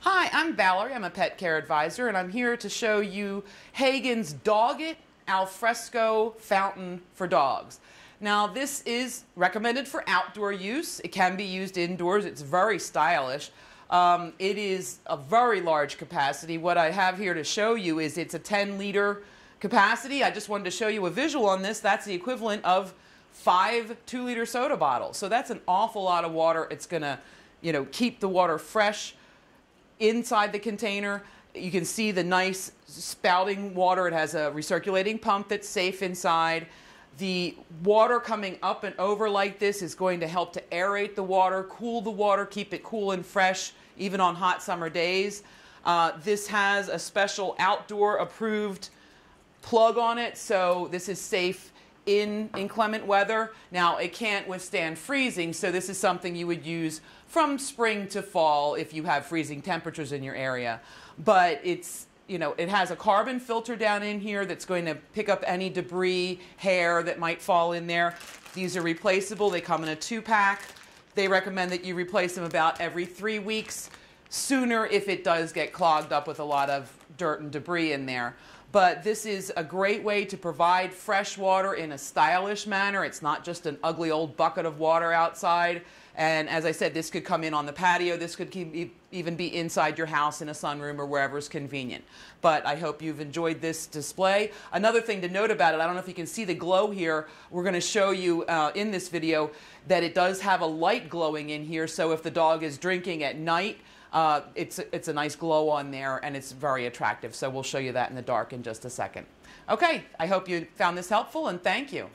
Hi, I'm Valerie. I'm a pet care advisor, and I'm here to show you Hagen's Dog-It Alfresco Fountain for Dogs. Now, this is recommended for outdoor use. It can be used indoors. It's very stylish. It is a very large capacity. What I have here to show you is it's a 10-liter capacity. I just wanted to show you a visual on this. That's the equivalent of 5 2-liter soda bottles. So that's an awful lot of water. It's going to, keep the water fresh inside the container. You can see the nice spouting water. It has a recirculating pump that's safe inside. The water coming up and over like this is going to help to aerate the water, cool the water, keep it cool and fresh even on hot summer days. This has a special outdoor approved plug on it, so this is safe in inclement weather. Now, it can't withstand freezing, so this is something you would use from spring to fall if you have freezing temperatures in your area. But it's, it has a carbon filter down in here that's going to pick up any debris, hair that might fall in there. These are replaceable. They come in a 2-pack. They recommend that you replace them about every 3 weeks, sooner if it does get clogged up with a lot of dirt and debris in there. But this is a great way to provide fresh water in a stylish manner. It's not just an ugly old bucket of water outside. And as I said, this could come in on the patio. This could even be inside your house in a sunroom or wherever is convenient. But I hope you've enjoyed this display. Another thing to note about it, I don't know if you can see the glow here. We're going to show you in this video that it does have a light glowing in here. So if the dog is drinking at night, it's a nice glow on there, and it's very attractive. So we'll show you that in the dark in just a second. Okay, I hope you found this helpful, and thank you.